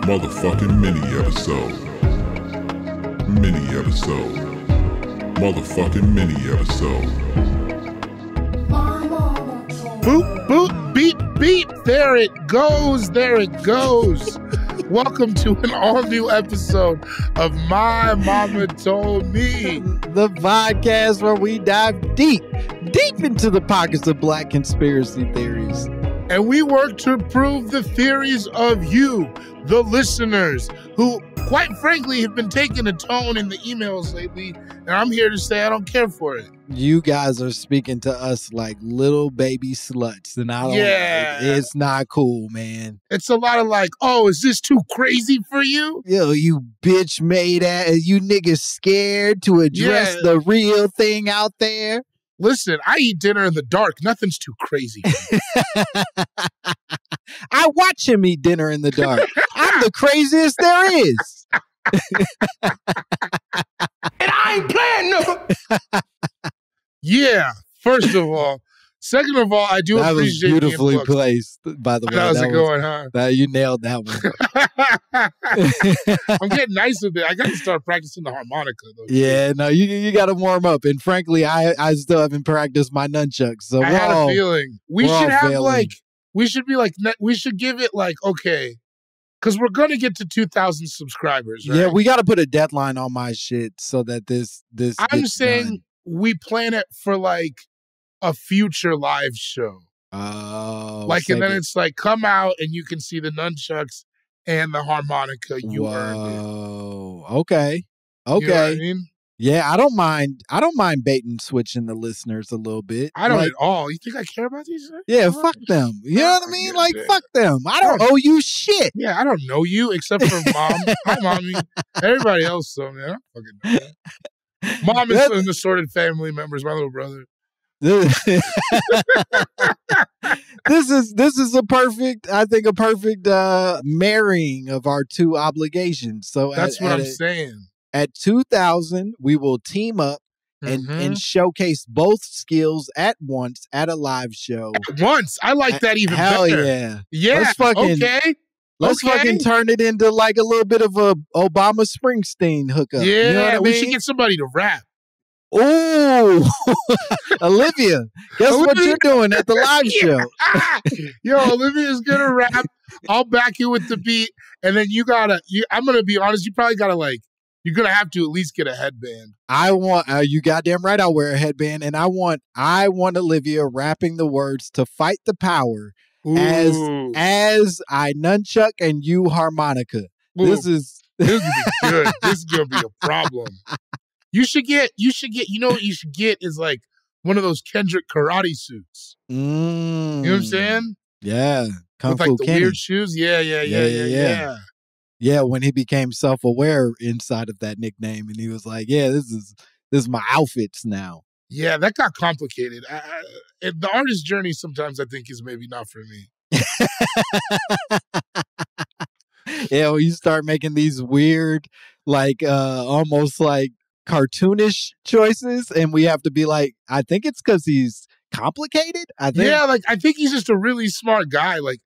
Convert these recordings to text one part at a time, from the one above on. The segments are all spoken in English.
Motherfucking mini episode. Mini episode. Motherfucking mini episode. Boop, boop, beep, beep. There it goes. There it goes. Welcome to an all-new episode of My Mama Told Me. The podcast where we dive deep into the pockets of black conspiracy theories. And we work to prove the theories of you, the listeners, who, quite frankly, have been taking a tone in the emails lately. And I'm here to say I don't care for it. You guys are speaking to us like little baby sluts. And I don't, it's not cool, man. It's a lot of like, oh, is this too crazy for you? Yo, you bitch made ass, you niggas scared to address the real thing out there. Listen, I eat dinner in the dark. Nothing's too crazy. I watch him eat dinner in the dark. I'm the craziest there is. And I ain't playing, nigga. Yeah, first of all. Second of all, I do that appreciate was beautifully placed, by the way. How's it going, huh? You nailed that one. I'm getting nice with it. I got to start practicing the harmonica, though. Yeah, no, you got to warm up. And frankly, I still haven't practiced my nunchucks. So I had a feeling we should have failing. we should give it like, okay, because we're going to get to 2,000 subscribers, right? Yeah, we got to put a deadline on my shit so that this I'm gets saying done. We plan it for like a future live show. Oh. And then it's like, come out and you can see the nunchucks and the harmonica. You earned it. Okay. You know what I mean? Yeah, I don't mind bait and switching the listeners a little bit. I don't at all. You think I care about these things? Yeah, fuck them. You know what I mean? Like, fuck them. I don't owe you shit. Yeah, I don't know you except for Mom. Hi, Mommy. Everybody else, though, man. I don't fucking know that. Mom is an assorted family members, my little brother. This is a perfect marrying of our two obligations. So that's what I'm saying. At 2,000, we will team up and showcase both skills at once at a live show. At once, I like that even Hell better. Yeah, yeah. Let's fucking turn it into like a little bit of a Obama Springsteen hookup. Yeah, you know what I mean? We should get somebody to rap. Oh, Olivia, guess what you're doing at the live show? Yo, Olivia's gonna rap. I'll back you with the beat, and then I'm gonna be honest. You probably gotta you're gonna have to at least get a headband. I want you goddamn right. I'll wear a headband, and I want Olivia rapping the words to fight the power as I nunchuck and you harmonica. Ooh. This is gonna be good. This is gonna be a problem. You know what you should get is like one of those Kendrick karate suits. You know what I'm saying? Yeah. Kung With like Fu the Kenny. weird shoes. Yeah. Yeah, when he became self-aware inside of that nickname and he was like, yeah, this is my outfits now. Yeah, that got complicated. The artist journey sometimes I think is maybe not for me. Yeah, when you start making these weird, like almost like cartoonish choices, and we have to be like, I think it's because he's complicated. I think he's just a really smart guy. Like,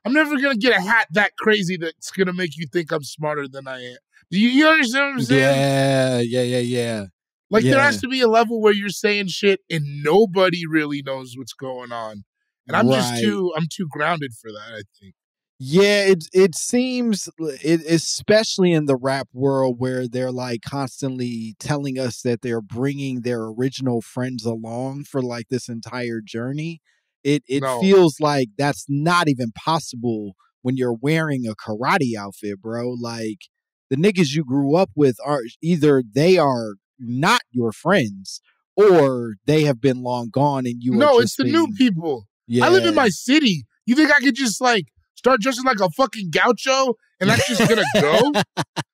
I'm never gonna get a hat that crazy that's gonna make you think I'm smarter than I am. Do you understand what I'm saying? Yeah. Like, there has to be a level where you're saying shit and nobody really knows what's going on, and I'm too grounded for that, I think. Yeah, it seems, especially in the rap world where they're like constantly telling us that they're bringing their original friends along for like this entire journey. It feels like that's not even possible when you're wearing a karate outfit, bro. Like, the niggas you grew up with are either they are not your friends or they have been long gone and you. No, it's the new people. Yeah. I live in my city. You think I could just like start dressing like a fucking gaucho and that's just gonna go?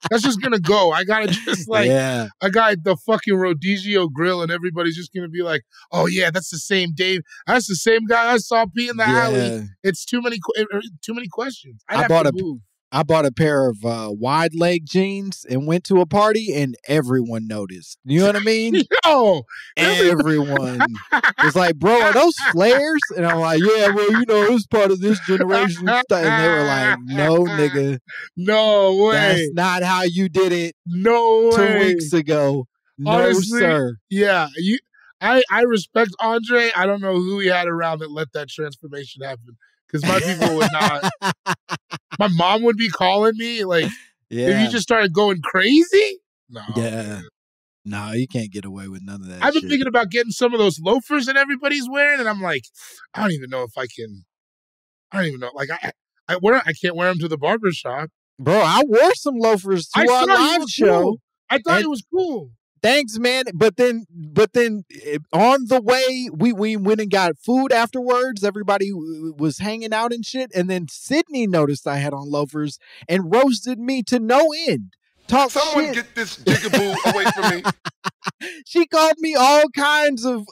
That's just gonna go. I gotta just I got the fucking Rodizio grill and everybody's just gonna be like, oh yeah, that's the same Dave. That's the same guy I saw pee in the alley. It's too many questions. I bought I bought a pair of wide leg jeans and went to a party, and everyone noticed. You know what I mean? Yo, everyone was like, "Bro, are those flares?" And I'm like, "Yeah, well, you know, it's part of this generation stuff." And they were like, "No, nigga, no way. That's not how you did it. No way. 2 weeks ago, Honestly, no, sir." Yeah, I respect Andre. I don't know who he had around that let that transformation happen. Because my people would not. My mom would be calling me like, if you just started going crazy. No. Yeah. Man. No, you can't get away with none of that. I've been thinking about getting some of those loafers that everybody's wearing, and I'm like, I don't even know if I can. I don't even know. Like I can't wear them to the barber shop. Bro, I wore some loafers to our live show. Cool. I thought it was cool. Thanks, man. But then on the way, we went and got food afterwards. Everybody was hanging out and shit. And then Sydney noticed I had on loafers and roasted me to no end. Someone get this jigaboo away from me. She called me all kinds of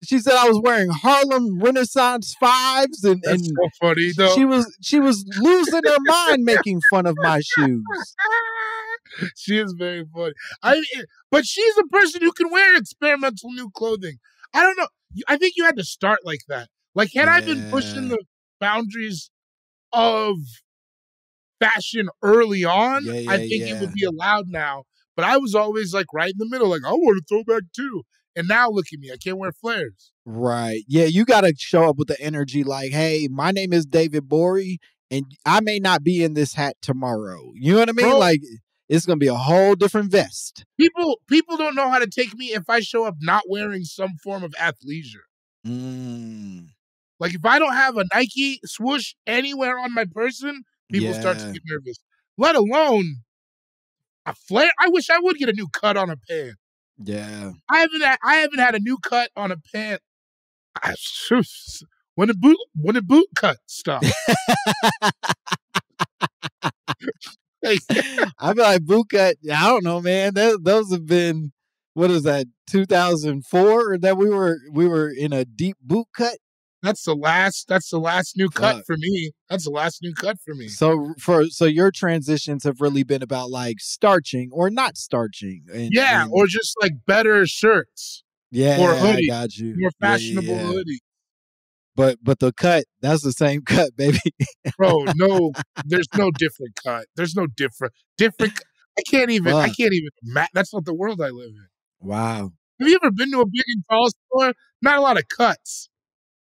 she said I was wearing Harlem Renaissance 5s, and so funny though. She was losing her mind making fun of my shoes. She is very funny. But she's a person who can wear experimental new clothing. I don't know. I think you had to start like that. Like, had I been pushing the boundaries of fashion early on, I think it would be allowed now. But I was always like right in the middle. Like, I want to throw back too. And now look at me. I can't wear flares. Right. Yeah, you got to show up with the energy like, hey, my name is David Bory, and I may not be in this hat tomorrow. You know what I mean? Bro, like, it's going to be a whole different vest. People don't know how to take me if I show up not wearing some form of athleisure. Like, if I don't have a Nike swoosh anywhere on my person, people start to get nervous. Let alone a flare. I wish I would get a new cut on a pant. Yeah, I haven't had a new cut on a pant. When the boot cut stuff. I feel like boot cut. I don't know, man. Those have been, what is that, 2004? Or that we were in a deep boot cut. That's the last new cut for me. That's the last new cut for me. So your transitions have really been about like starching or not starching. Or just like better shirts. Yeah, or hoodie. I got you. More fashionable hoodie. But the cut, that's the same cut, baby. Bro, no, there's no different cut. There's no different. I can't even. That's not the world I live in. Wow. Have you ever been to a big and tall store? Not a lot of cuts.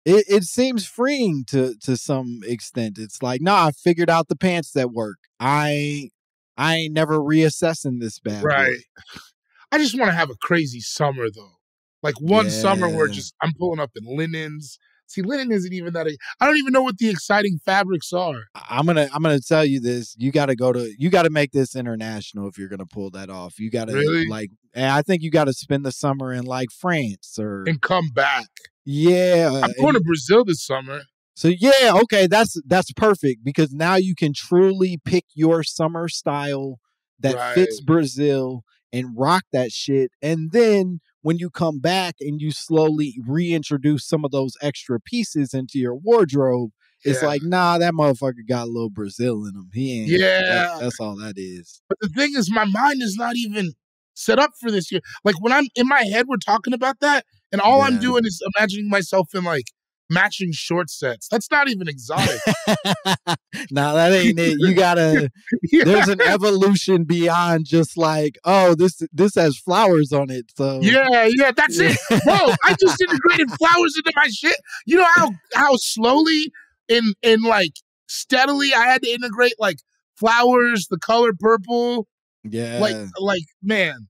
It seems freeing to some extent. It's like, I figured out the pants that work. I ain't never reassessing this bad boy. I just want to have a crazy summer though. Like one summer where I'm pulling up in linens. See, linen isn't even that. I don't even know what the exciting fabrics are. I'm gonna tell you this. You gotta make this international if you're gonna pull that off. You gotta I think you gotta spend the summer in like France and come back. Yeah, I'm going to Brazil this summer. So okay, that's perfect because now you can truly pick your summer style that fits Brazil and rock that shit. And then when you come back and you slowly reintroduce some of those extra pieces into your wardrobe, it's like, nah, that motherfucker got a little Brazil in him. He ain't. Yeah, that's all that is. But the thing is, my mind is not even set up for this year. Like when I'm in my head, we're talking about that. And all I'm doing is imagining myself in like matching short sets. That's not even exotic. No, that ain't it. You gotta, there's an evolution beyond just like, oh, this has flowers on it. So yeah, that's it. Bro, I just integrated flowers into my shit. You know how slowly and like steadily I had to integrate like flowers, the color purple. Yeah. Like man.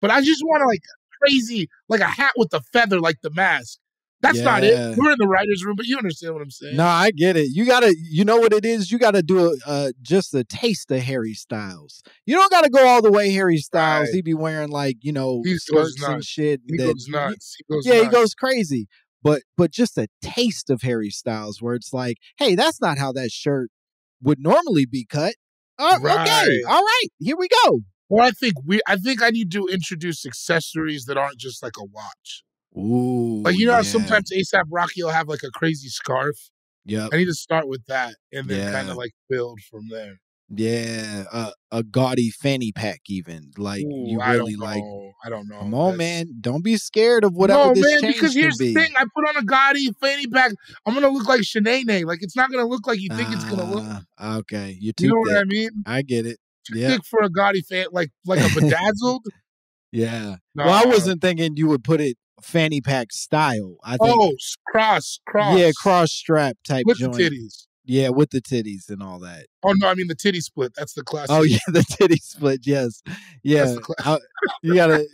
But I just want to like crazy, like a hat with a feather, like the mask. That's not it. We're in the writer's room, but you understand what I'm saying. No, I get it. You know what it is? You got to do just a taste of Harry Styles. You don't got to go all the way Harry Styles. He be wearing like, skirts and shit. He goes nuts. He goes crazy. But just a taste of Harry Styles where it's like, hey, that's not how that shirt would normally be cut. Okay. All right. Here we go. Well, I think I need to introduce accessories that aren't just like a watch. Ooh, like how sometimes A$AP Rocky will have like a crazy scarf. Yep. I need to start with that and then kind Yeah. of like build from there. Yeah. A gaudy fanny pack, even. Like, Ooh, you I really don't like, know. I don't know. come on, That's man. Don't be scared of whatever no, this man. Because change can here's the be. thing: I put on a gaudy fanny pack. I'm gonna look like Shanae. Like it's not gonna look like you think it's gonna look. Okay. You're You too know what thick. I mean? I get it. Too Yeah. thick for a gaudy fan, like a bedazzled. Yeah. Well, I No. wasn't thinking you would put it fanny pack style. I think, Oh, cross. yeah, cross strap type With the joint. titties. Yeah, with the titties and all that. Oh no, I mean the titty split. That's the classic. Oh yeah, the titty split. Yes, That's yeah. the classic. You gotta.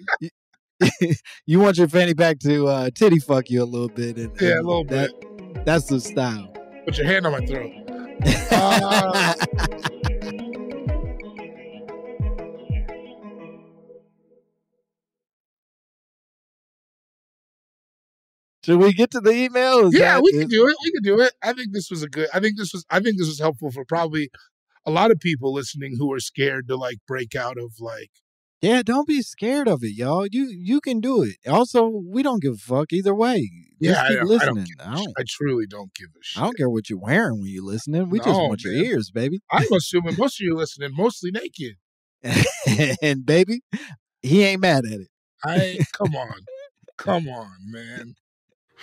You want your fanny pack to titty fuck you a little bit, and Yeah, a little bit. That's the style. Put your hand on my throat. Should we get to the email? We can do it. We can do it. I think this was helpful for probably a lot of people listening who are scared to like break out of like. Yeah, don't be scared of it, y'all. You can do it. Also, we don't give a fuck either way. Just keep listening. I truly don't give a shit. I don't care what you're wearing when you're listening. We just want your ears, baby. I'm assuming most of you listening mostly naked. And baby, he ain't mad at it. Come on, man.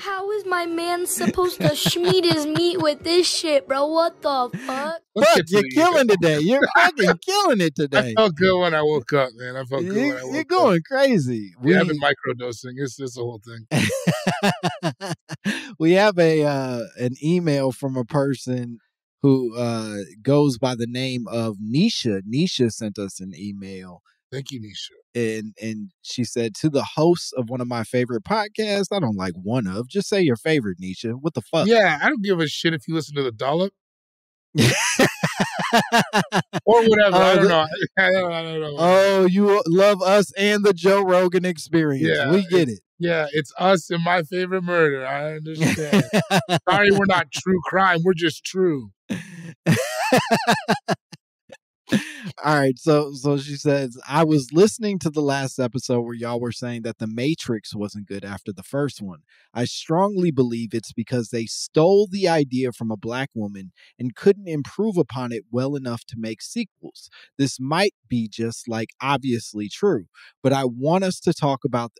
How is my man supposed to schmeat his meat with this shit, bro? What the fuck? Fuck, you're killing today. You're fucking killing it today. I felt good when I woke up, man. I felt good when I woke up. You're going crazy. I've been microdosing. It's just a whole thing. We have an email from a person who goes by the name of Nisha. Nisha sent us an email. Thank you, Nisha. And she said, to the host of one of my favorite podcasts, I don't like one of, just say your favorite, Nisha. What the fuck? Yeah, I don't give a shit if you listen to the dollop. Or whatever. I don't know. I don't know. Oh, you love us and the Joe Rogan Experience. Yeah, we get it. Yeah, it's us and my favorite murder. I understand. Sorry, we're not true crime. We're just true. All right, so she says, I was listening to the last episode where y'all were saying that The Matrix wasn't good after the first one. I strongly believe it's because they stole the idea from a black woman and couldn't improve upon it well enough to make sequels. This might be just like obviously true, but I want us to talk about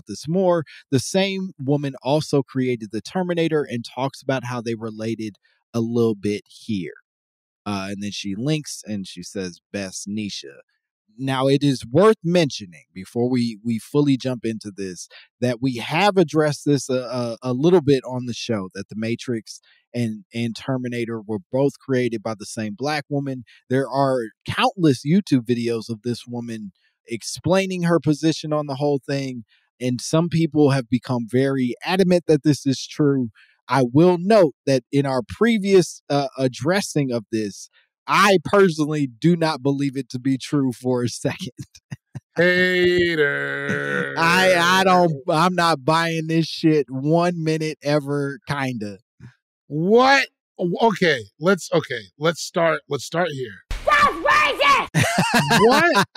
this more. The same woman also created the Terminator and talks about how they related a little bit here. And then she links and she says, best Nisha. Now, it is worth mentioning before we fully jump into this that we have addressed this a little bit on the show, that The Matrix and Terminator were both created by the same black woman. There are countless YouTube videos of this woman explaining her position on the whole thing. And some people have become very adamant that this is true. I will note that in our previous addressing of this, I personally do not believe it to be true for a second. Hater. I'm not buying this shit 1 minute ever, kinda. What? Okay, let's start here. That's racist! What?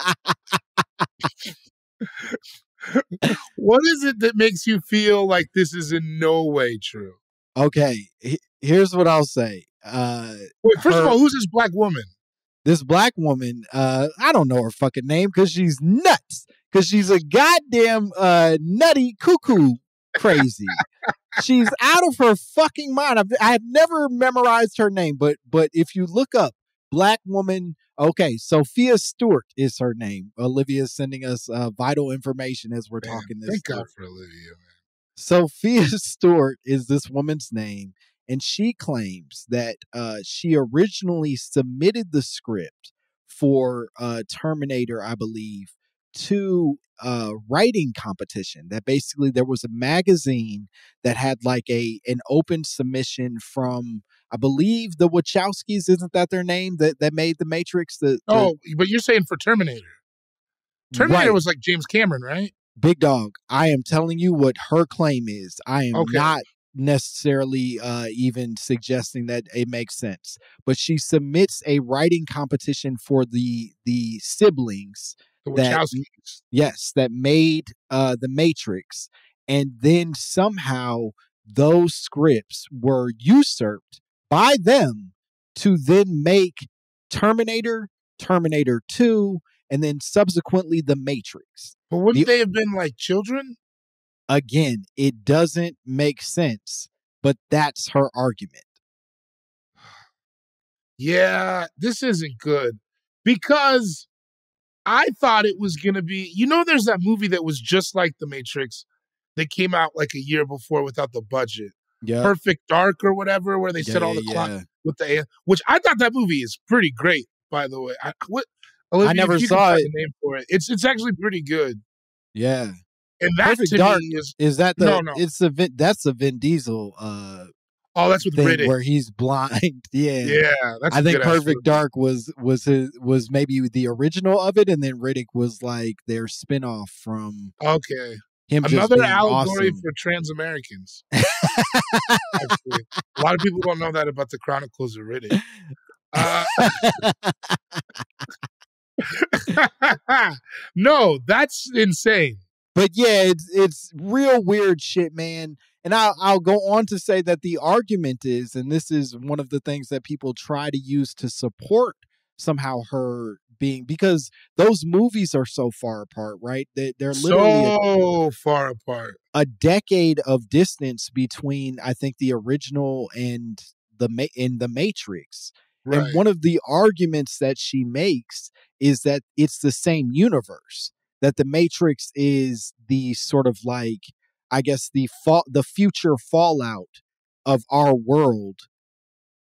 What is it that makes you feel like this is in no way true? Okay, here's what I'll say. Wait, first of all, who's this black woman? This black woman, I don't know her fucking name because she's nuts. Because she's a goddamn nutty cuckoo crazy. She's out of her fucking mind. I have never memorized her name, but if you look up black woman, okay, Sophia Stewart is her name. Olivia is sending us vital information as we're talking this. Thank God for Olivia, man. Sophia Stewart is this woman's name, and she claims that she originally submitted the script for Terminator, I believe, to a writing competition. That basically there was a magazine that had like an open submission from, I believe, the Wachowskis. Isn't that their name that made The Matrix? But you're saying for Terminator. Terminator was like James Cameron, right? Big dog, I am telling you what her claim is. I am not necessarily even suggesting that it makes sense. But she submits a writing competition for the siblings. The Wachowskis. That made The Matrix. And then somehow those scripts were usurped by them to then make Terminator, Terminator 2, and then subsequently The Matrix. But wouldn't they have been like children? Again, it doesn't make sense, but that's her argument. Yeah, this isn't good because I thought it was going to be, there's that movie that was just like The Matrix that came out like a year before without the budget. Yeah. Perfect Dark or whatever, where they set all the clock with the, which I thought that movie is pretty great, by the way. Olivia, I never if you saw can find it. the name for it. It's actually pretty good. Yeah. And that Perfect to Dark me is that the no. It's that's the Vin Diesel that's with thing Riddick where he's blind. Yeah. Yeah, that's I think Perfect movie. Dark was maybe the original of it, and then Riddick was like their spinoff from him. Another just allegory awesome. for trans Americans. Actually, a lot of people don't know that about the Chronicles of Riddick. No, that's insane. But yeah, it's real weird shit, man. And I'll go on to say that the argument is, and this is one of the things that people try to use to support somehow her being, because those movies are so far apart, right? They're literally far apart. A decade of distance between, I think, the original and the Matrix. Right. And one of the arguments that she makes is that it's the same universe, that the Matrix is the sort of like, I guess, the future fallout of our world,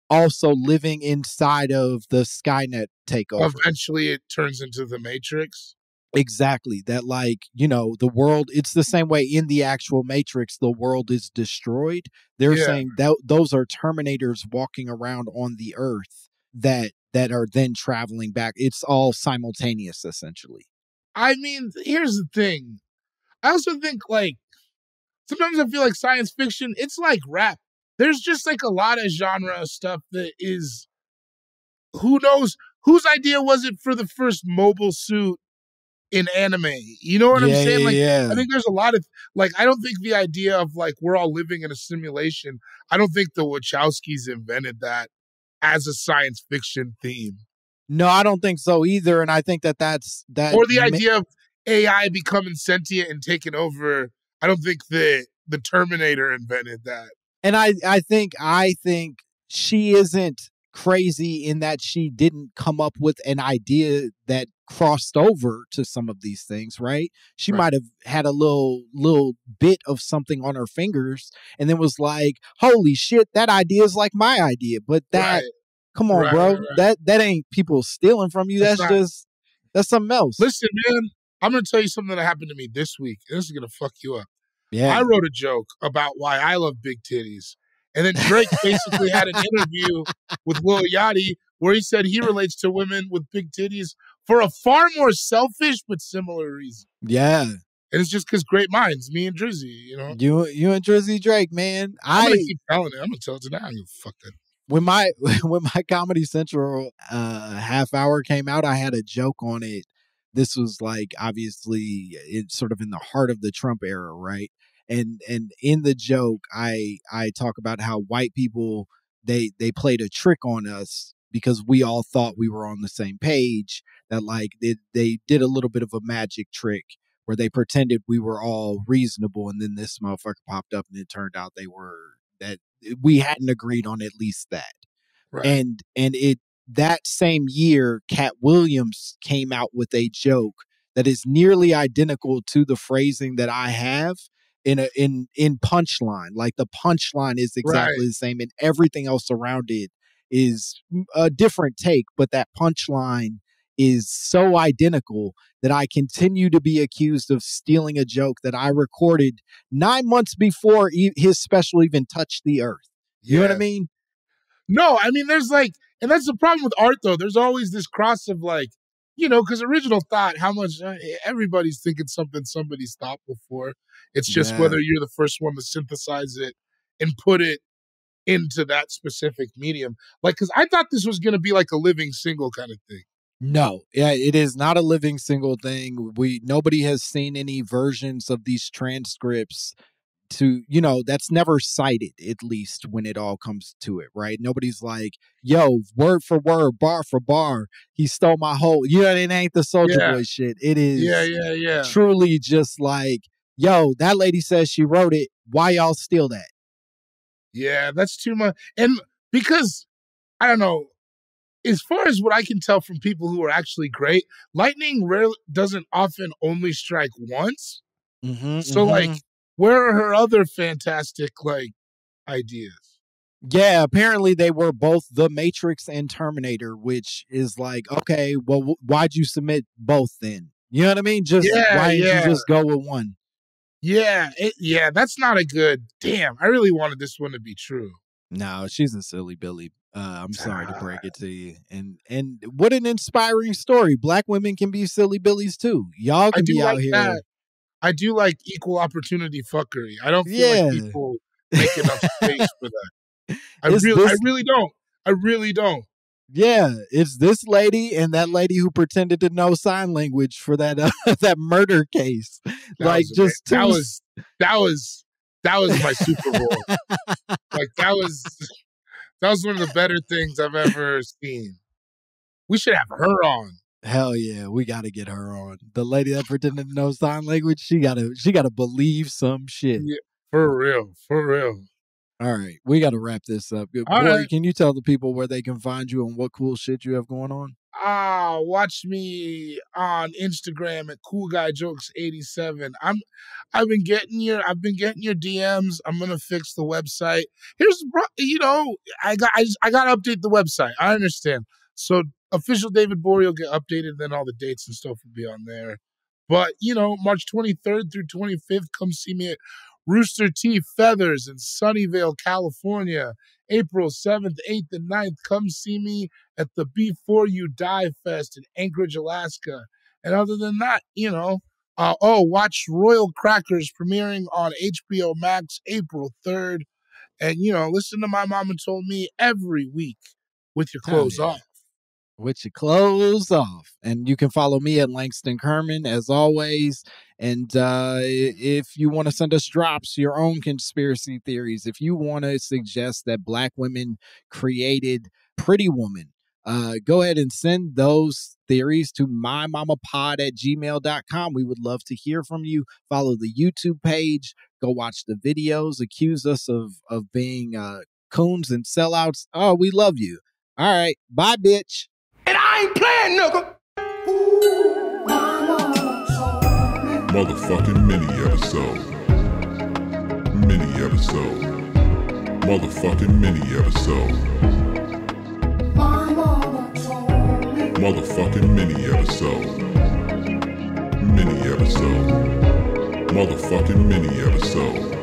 also living inside of the Skynet takeover. Eventually it turns into the Matrix. Exactly. That, like, the world, it's the same way in the actual Matrix, the world is destroyed. They're saying that those are Terminators walking around on the Earth that are then traveling back. It's all simultaneous, essentially. I mean, here's the thing. I also think, like, sometimes I feel like science fiction, it's like rap. There's just like a lot of genre stuff that is, who knows, whose idea was it for the first mobile suit in anime? You know what I'm saying? Like, I think there's a lot of, like, I don't think the idea of like, we're all living in a simulation, I don't think the Wachowskis invented that as a science fiction theme. No, I don't think so either. And I think that's that. Or the idea of AI becoming sentient and taking over. I don't think the Terminator invented that. And I think she isn't crazy in that she didn't come up with an idea that crossed over to some of these things, right? She might have had a little bit of something on her fingers and then was like, holy shit, that idea is like my idea. But that, come on, bro, that ain't people stealing from you. That's something else. Listen, man, I'm going to tell you something that happened to me this week. This is going to fuck you up. Yeah. I wrote a joke about why I love big titties. And then Drake basically had an interview with Lil Yachty where he said he relates to women with big titties for a far more selfish but similar reason. Yeah. And it's just because great minds, me and Drizzy, You and Drizzy Drake, man. I'm going to keep telling it. I'm going to tell it tonight. I'm going to fuck that. When my Comedy Central half hour came out, I had a joke on it. This was like, obviously, it's sort of in the heart of the Trump era, right? And in the joke, I talk about how white people, they played a trick on us because we all thought we were on the same page, that like they did a little bit of a magic trick where they pretended we were all reasonable. And then this motherfucker popped up and it turned out that we hadn't agreed on at least that. Right. And that same year, Cat Williams came out with a joke that is nearly identical to the phrasing that I have in punchline. Like the punchline is exactly the same, and everything else around it is a different take. But that punchline is so identical that I continue to be accused of stealing a joke that I recorded 9 months before his special even touched the earth. You know what I mean? No, I mean, there's like, and that's the problem with art, though. There's always this cross of like, because original thought, how much everybody's thinking something somebody's thought before. It's just whether you're the first one to synthesize it and put it into that specific medium. Like, because I thought this was going to be like a living single kind of thing. No, it is not a living single thing. Nobody has seen any versions of these transcripts to, you know, that's never cited, at least when it all comes to it, right? Nobody's like, yo, word for word, bar for bar, he stole my whole, you know, it ain't the Soulja Boy shit. It is truly just like, yo, that lady says she wrote it. Why y'all steal that? Yeah, that's too much. And because, I don't know, as far as what I can tell from people who are actually great, lightning doesn't often only strike once. So, like, where are her other fantastic, like, ideas? Yeah, apparently they were both The Matrix and Terminator, which is like, okay, well, why'd you submit both then? You know what I mean? Why didn't you just go with one? Yeah, that's not a good, damn, I really wanted this one to be true. No, she's a silly Billy. I'm sorry to break it to you. And what an inspiring story. Black women can be silly Billies too. Y'all can be out here. That. I do like equal opportunity fuckery. I don't feel like people make enough space for that. I really don't. I really don't. Yeah, it's this lady and that lady who pretended to know sign language for that that murder case. That was my Super Bowl. Like that was one of the better things I've ever seen. We should have her on. Hell yeah, we got to get her on. The lady that pretended to know sign language, she gotta believe some shit. Yeah, for real. All right, we got to wrap this up. Boy, can you tell the people where they can find you and what cool shit you have going on? Watch me on Instagram at CoolGuyJokes87. I've been getting your DMs. I'm gonna fix the website. I got to update the website. I understand. So official David Bory will get updated, then all the dates and stuff will be on there. But March 23rd through 25th, come see me at Rooster Teeth Feathers in Sunnyvale, California. April 7th, 8th, and 9th, come see me at the Before You Die Fest in Anchorage, Alaska. And other than that, watch Royal Crackers premiering on HBO Max April 3rd. And, listen to My Mama Told Me every week with your clothes off. With your clothes off. And you can follow me at Langston Kerman, as always. And if you want to send us drops, your own conspiracy theories, if you want to suggest that Black women created Pretty Woman, go ahead and send those theories to mymommapod@gmail.com. We would love to hear from you. Follow the YouTube page. Go watch the videos. Accuse us of being coons and sellouts. Oh, we love you. All right. Bye, bitch. And I ain't playing, nigga. Motherfucking mini episode. Motherfucking mini episode. Motherfucking mini episode. Motherfucking mini episode.